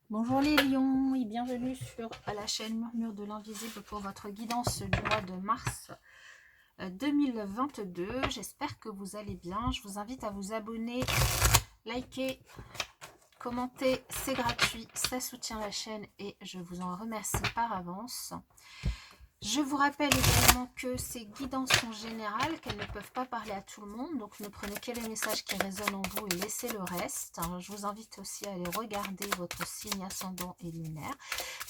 Bonjour les lions et bienvenue sur la chaîne Murmure de l'Invisible pour votre guidance du mois de mars 2022. J'espère que vous allez bien. Je vous invite à vous abonner, liker, commenter. C'est gratuit, ça soutient la chaîne et je vous en remercie par avance. Je vous rappelle également que ces guidances sont générales, qu'elles ne peuvent pas parler à tout le monde, donc ne prenez que les messages qui résonnent en vous et laissez le reste. Je vous invite aussi à aller regarder votre signe ascendant et lunaire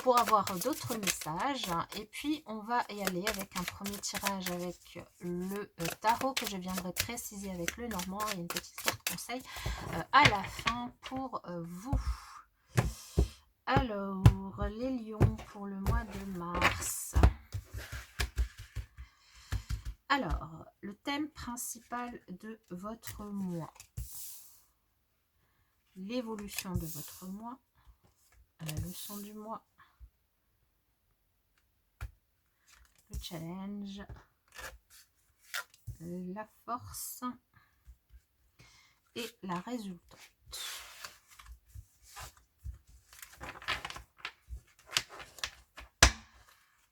pour avoir d'autres messages. Et puis on va y aller avec un premier tirage avec le tarot que je viendrai préciser avec le normand et une petite carte conseil à la fin pour vous. Alors, les lions pour le mois de mars. Alors, le thème principal de votre mois, l'évolution de votre mois, la leçon du mois, le challenge, la force et la résultante.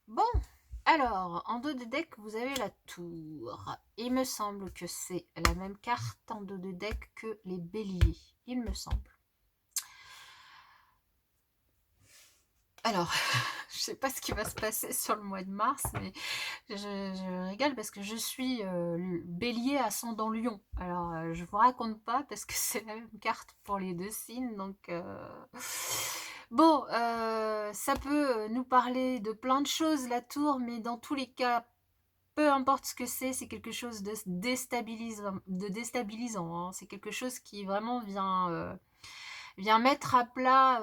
Bon, alors, en dos de deck, vous avez la tour. Il me semble que c'est la même carte en dos de deck que les béliers. Il me semble. Alors, je sais pas ce qui va se passer sur le mois de mars, mais je rigole parce que je suis bélier ascendant lion. Alors, je vous raconte pas parce que c'est la même carte pour les deux signes. Donc, bon, ça peut nous parler de plein de choses, la tour, mais dans tous les cas, peu importe ce que c'est quelque chose de déstabilisant. Hein. C'est quelque chose qui vraiment vient mettre à plat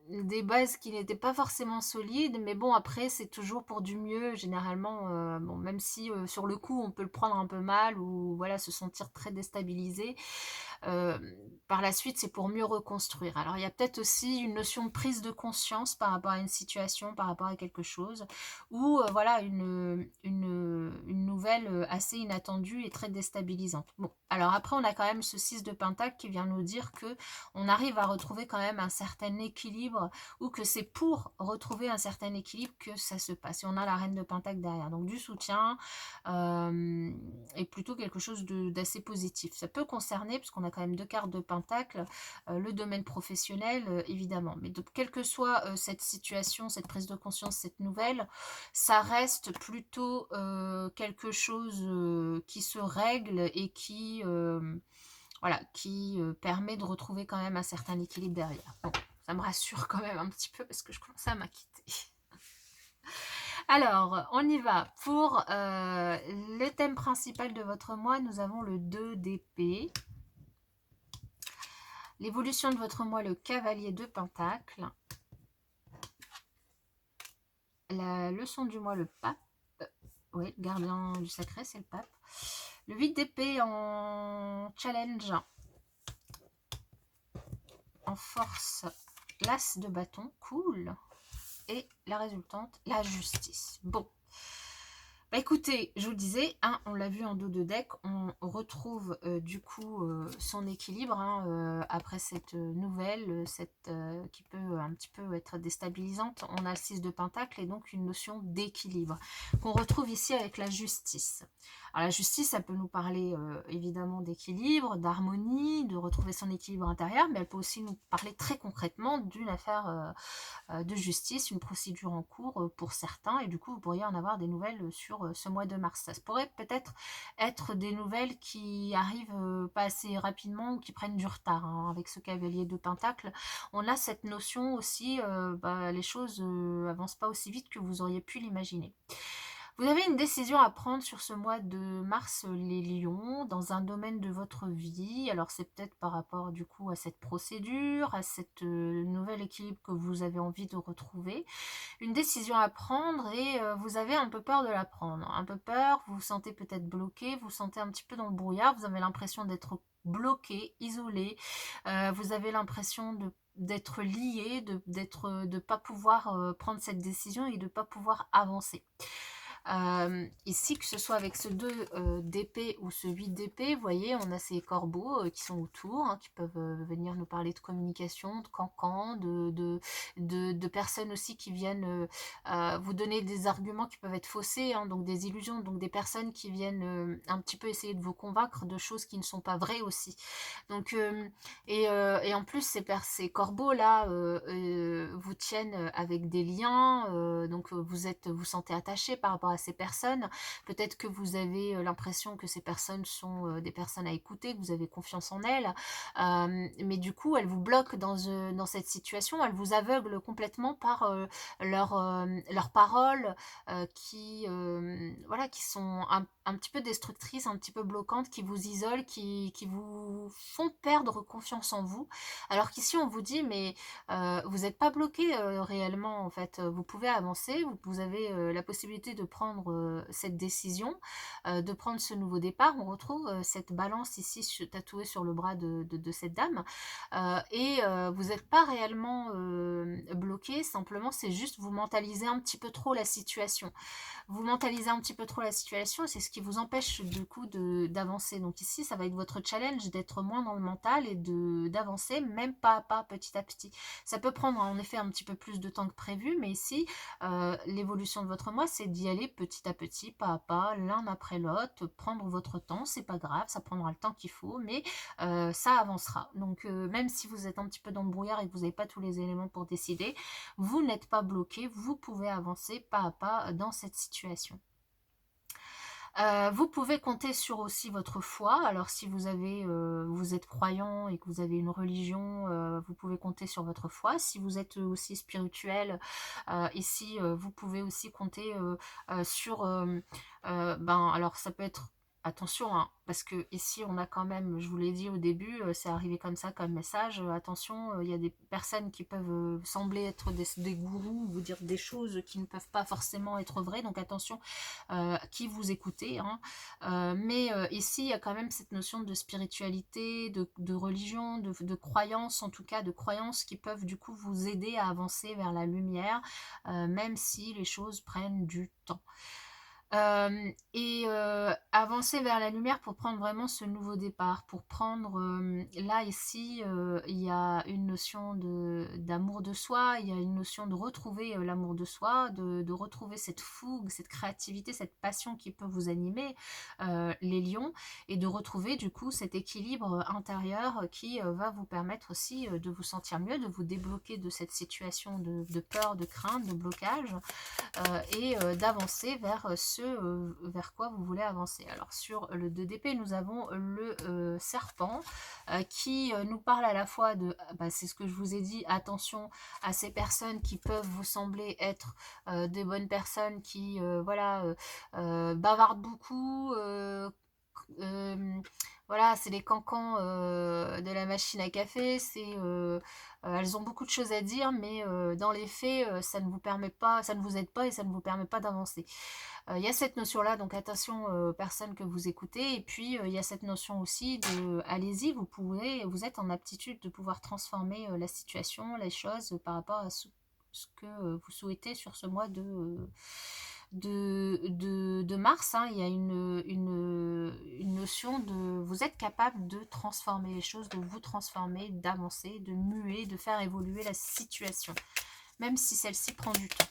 des bases qui n'étaient pas forcément solides, mais bon, après, c'est toujours pour du mieux, généralement, bon, même si sur le coup, on peut le prendre un peu mal ou voilà, se sentir très déstabilisé. Euh, Par la suite, c'est pour mieux reconstruire. Alors, il y a peut-être aussi une notion de prise de conscience par rapport à une situation, par rapport à quelque chose, ou voilà, une nouvelle assez inattendue et très déstabilisante. Bon, alors après, on a quand même ce 6 de Pentacle qui vient nous dire que on arrive à retrouver quand même un certain équilibre, ou que c'est pour retrouver un certain équilibre que ça se passe. Et on a la Reine de Pentacle derrière, donc du soutien, et plutôt quelque chose d'assez positif. Ça peut concerner, puisqu'on a quand même deux cartes de Pentacle, le domaine professionnel, évidemment. Mais donc, quelle que soit cette situation, cette prise de conscience, cette nouvelle, ça reste plutôt quelque chose qui se règle et qui, voilà, qui permet de retrouver quand même un certain équilibre derrière. Bon, ça me rassure quand même un petit peu parce que je commence à m'inquiéter. Alors, on y va. Pour le thème principal de votre mois, nous avons le 2 d'épée. L'évolution de votre mois, le cavalier de pentacle. La leçon du mois, le pape. Oui, le gardien du sacré, c'est le pape. Le 8 d'épée en challenge. En force, l'as de bâton. Cool. Et la résultante, la justice. Bon. Bah écoutez, je vous le disais, hein, on l'a vu en dos de deck, on retrouve du coup son équilibre hein, après cette nouvelle, qui peut un petit peu être déstabilisante. On a le 6 de Pentacle et donc une notion d'équilibre qu'on retrouve ici avec la justice. Alors la justice, ça peut nous parler évidemment d'équilibre, d'harmonie, de retrouver son équilibre intérieur, mais elle peut aussi nous parler très concrètement d'une affaire de justice, une procédure en cours pour certains, et du coup vous pourriez en avoir des nouvelles sur ce mois de mars. Ça pourrait peut-être être des nouvelles qui arrivent pas assez rapidement ou qui prennent du retard. Hein. Avec ce cavalier de Pentacle, on a cette notion aussi, les choses avancent pas aussi vite que vous auriez pu l'imaginer. Vous avez une décision à prendre sur ce mois de mars, les lions, dans un domaine de votre vie. Alors c'est peut-être par rapport du coup à cette procédure, à cette nouvel équilibre que vous avez envie de retrouver. Une décision à prendre et vous avez un peu peur de la prendre. Un peu peur, vous vous sentez peut-être bloqué, vous vous sentez un petit peu dans le brouillard, vous avez l'impression d'être bloqué, isolé, vous avez l'impression d'être lié, de pas pouvoir prendre cette décision et de pas pouvoir avancer. Ici, que ce soit avec ce 2 d'épée ou ce 8 d'épée, vous voyez, on a ces corbeaux qui sont autour, hein, qui peuvent venir nous parler de communication, de cancan, de personnes aussi qui viennent vous donner des arguments qui peuvent être faussés, hein, donc des illusions, donc des personnes qui viennent un petit peu essayer de vous convaincre de choses qui ne sont pas vraies aussi. Donc, et en plus, ces corbeaux-là vous tiennent avec des liens, donc vous sentez attaché par rapport à ces personnes. Peut-être que vous avez l'impression que ces personnes sont des personnes à écouter, que vous avez confiance en elles, mais du coup, elles vous bloquent dans cette situation, elles vous aveuglent complètement par leurs paroles voilà, qui sont un petit peu destructrices, un petit peu bloquantes, qui vous isolent, qui vous font perdre confiance en vous. Alors qu'ici, on vous dit, mais vous n'êtes pas bloqué réellement, en fait. Vous pouvez avancer, vous avez la possibilité de prendre cette décision, de prendre ce nouveau départ. On retrouve cette balance ici tatouée sur le bras de cette dame. Et vous n'êtes pas réellement bloqué, simplement c'est juste vous mentalisez un petit peu trop la situation. Vous mentalisez un petit peu trop la situation et c'est ce qui vous empêche du coup d'avancer. Donc ici, ça va être votre challenge d'être moins dans le mental et d'avancer même pas à pas, petit à petit. Ça peut prendre en effet un petit peu plus de temps que prévu, mais ici, l'évolution de votre moi, c'est d'y aller petit à petit, pas à pas, l'un après l'autre, prendre votre temps, c'est pas grave, ça prendra le temps qu'il faut, mais ça avancera. Donc même si vous êtes un petit peu dans le brouillard et que vous n'avez pas tous les éléments pour décider, vous n'êtes pas bloqué, vous pouvez avancer pas à pas dans cette situation. Vous pouvez compter sur aussi votre foi. Alors si vous êtes croyant et que vous avez une religion, vous pouvez compter sur votre foi. Si vous êtes aussi spirituel, ici vous pouvez aussi compter sur alors ça peut être attention, hein, parce que ici on a quand même, je vous l'ai dit au début, c'est arrivé comme ça comme message, attention, il y a des personnes qui peuvent sembler être des gourous, vous dire des choses qui ne peuvent pas forcément être vraies, donc attention qui vous écoutez, hein. Mais ici il y a quand même cette notion de spiritualité, de religion, de croyance, en tout cas de croyances qui peuvent du coup vous aider à avancer vers la lumière, même si les choses prennent du temps. Avancer vers la lumière pour prendre vraiment ce nouveau départ, pour prendre, là ici, il y a une notion d'amour de soi, il y a une notion de retrouver l'amour de soi, de retrouver cette fougue, cette créativité, cette passion qui peut vous animer, les lions, et de retrouver du coup cet équilibre intérieur qui va vous permettre aussi de vous sentir mieux, de vous débloquer de cette situation de peur, de crainte, de blocage, et d'avancer vers vers quoi vous voulez avancer. Alors sur le 2 d'épée, nous avons le serpent qui nous parle à la fois de, c'est ce que je vous ai dit, attention à ces personnes qui peuvent vous sembler être des bonnes personnes qui bavardent beaucoup, voilà, c'est les cancans de la machine à café, elles ont beaucoup de choses à dire, mais dans les faits, ça ne vous permet pas, ça ne vous aide pas et ça ne vous permet pas d'avancer. Il y a cette notion-là, donc attention aux personnes que vous écoutez, et puis il y a cette notion aussi de, allez-y, vous êtes en aptitude de pouvoir transformer la situation, les choses par rapport à ce que vous souhaitez sur ce mois de mars, hein. Il y a une notion de vous êtes capable de transformer les choses, de vous transformer, d'avancer, de muer, de faire évoluer la situation, même si celle-ci prend du temps.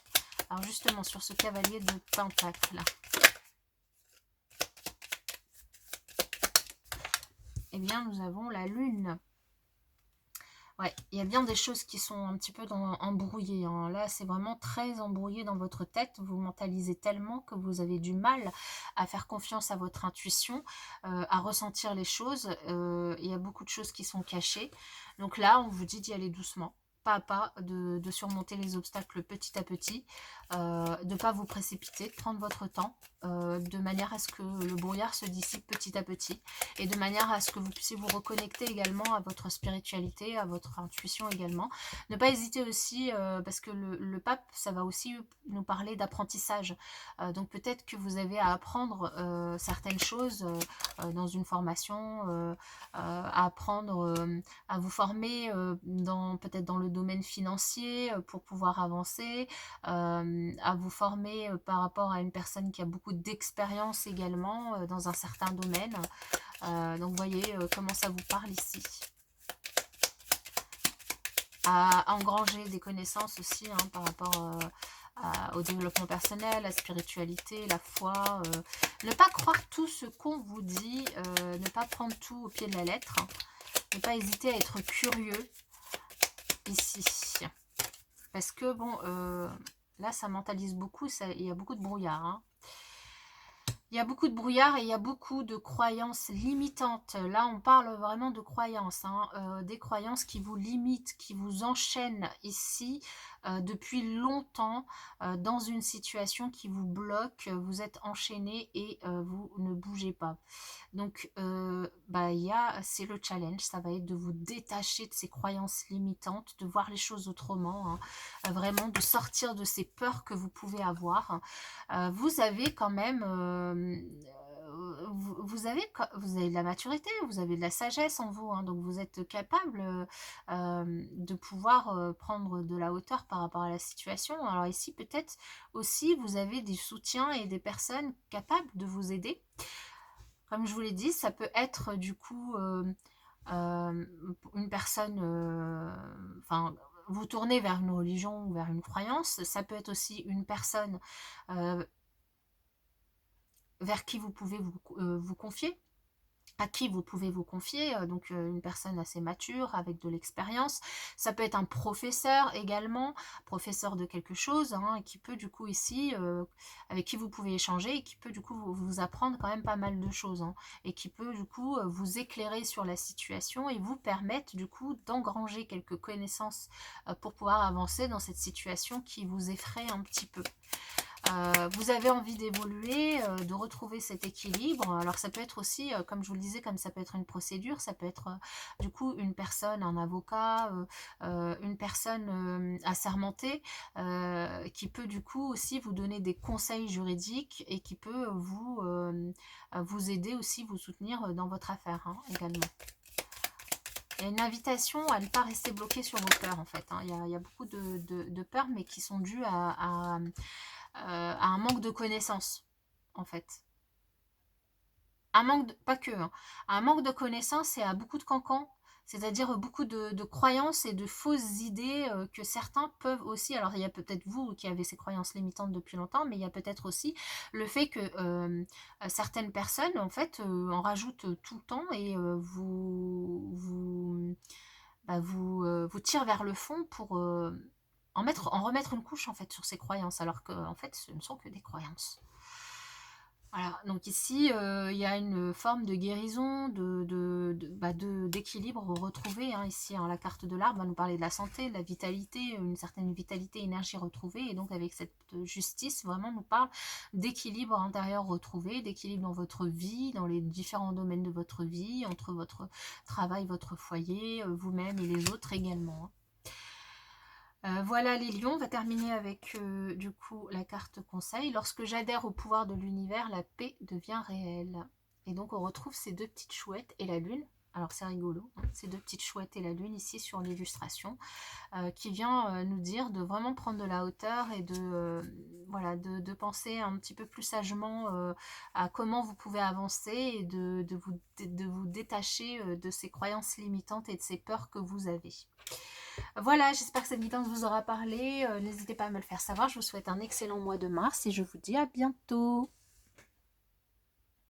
Alors justement, sur ce cavalier de pentacle là, eh bien nous avons la lune. Ouais, il y a bien des choses qui sont un petit peu embrouillées, hein. Là, c'est vraiment très embrouillé dans votre tête. Vous mentalisez tellement que vous avez du mal à faire confiance à votre intuition, à ressentir les choses. Il y a beaucoup de choses qui sont cachées. Donc là, on vous dit d'y aller doucement, pas à pas, de surmonter les obstacles petit à petit, de ne pas vous précipiter, de prendre votre temps, de manière à ce que le brouillard se dissipe petit à petit, et de manière à ce que vous puissiez vous reconnecter également à votre spiritualité, à votre intuition également. Ne pas hésiter aussi, parce que le pape, ça va aussi nous parler d'apprentissage. Donc peut-être que vous avez à apprendre certaines choses dans une formation, à apprendre, à vous former peut-être dans le domaine financier pour pouvoir avancer, à vous former par rapport à une personne qui a beaucoup d'expérience également dans un certain domaine. Donc vous voyez comment ça vous parle ici. À engranger des connaissances aussi hein, par rapport au développement personnel, la spiritualité, la foi. Ne pas croire tout ce qu'on vous dit, ne pas prendre tout au pied de la lettre, hein, ne pas hésiter à être curieux ici. Parce que bon, là ça mentalise beaucoup, il y a beaucoup de brouillard. Hein. Il y a beaucoup de brouillard et il y a beaucoup de croyances limitantes. Là, on parle vraiment de croyances, hein, des croyances qui vous limitent, qui vous enchaînent ici depuis longtemps dans une situation qui vous bloque. Vous êtes enchaîné et vous ne bougez pas. Donc, c'est le challenge. Ça va être de vous détacher de ces croyances limitantes, de voir les choses autrement, hein, vraiment de sortir de ces peurs que vous pouvez avoir. Vous avez quand même vous avez de la maturité, vous avez de la sagesse en vous, hein, donc vous êtes capable de pouvoir prendre de la hauteur par rapport à la situation. Alors ici, peut-être aussi, vous avez des soutiens et des personnes capables de vous aider. Comme je vous l'ai dit, ça peut être du coup une personne, vous tournez vers une religion ou vers une croyance. Ça peut être aussi une personne vers qui vous pouvez vous confier, à qui vous pouvez vous confier, donc une personne assez mature, avec de l'expérience. Ça peut être un professeur également, professeur de quelque chose, hein, qui peut du coup ici, avec qui vous pouvez échanger, et qui peut du coup vous apprendre quand même pas mal de choses, hein, et qui peut du coup vous éclairer sur la situation et vous permettre du coup d'engranger quelques connaissances pour pouvoir avancer dans cette situation qui vous effraie un petit peu. Vous avez envie d'évoluer, de retrouver cet équilibre. Alors ça peut être aussi, comme je vous le disais, comme ça peut être une procédure, ça peut être du coup une personne, un avocat, une personne assermentée, qui peut du coup aussi vous donner des conseils juridiques et qui peut vous aider aussi, vous soutenir dans votre affaire hein, également. Il y a une invitation à ne pas rester bloqué sur vos peurs en fait. Hein. Il y a beaucoup de peurs mais qui sont dues à un manque de connaissances, en fait. Pas que, hein, à un manque de connaissances et à beaucoup de cancans, c'est-à-dire beaucoup de croyances et de fausses idées que certains peuvent aussi, alors il y a peut-être vous qui avez ces croyances limitantes depuis longtemps, mais il y a peut-être aussi le fait que certaines personnes, en fait, en rajoutent tout le temps et vous tirent vers le fond pour en remettre une couche en fait sur ces croyances, alors que en fait ce ne sont que des croyances. Voilà, donc ici il y a une forme de guérison, d'équilibre retrouvé. Hein, ici, hein, la carte de l'arbre va nous parler de la santé, de la vitalité, une certaine vitalité, énergie retrouvée. Et donc avec cette justice, vraiment nous parle d'équilibre intérieur retrouvé, d'équilibre dans votre vie, dans les différents domaines de votre vie, entre votre travail, votre foyer, vous-même et les autres également. Hein. Voilà les lions, on va terminer avec du coup la carte conseil. Lorsque j'adhère au pouvoir de l'univers, la paix devient réelle. Et donc on retrouve ces deux petites chouettes et la lune. Alors c'est rigolo, hein, ces deux petites chouettes et la lune ici sur l'illustration, qui vient nous dire de vraiment prendre de la hauteur et de penser un petit peu plus sagement à comment vous pouvez avancer et de vous détacher de ces croyances limitantes et de ces peurs que vous avez. Voilà, j'espère que cette guidance vous aura parlé. N'hésitez pas à me le faire savoir. Je vous souhaite un excellent mois de mars et je vous dis à bientôt.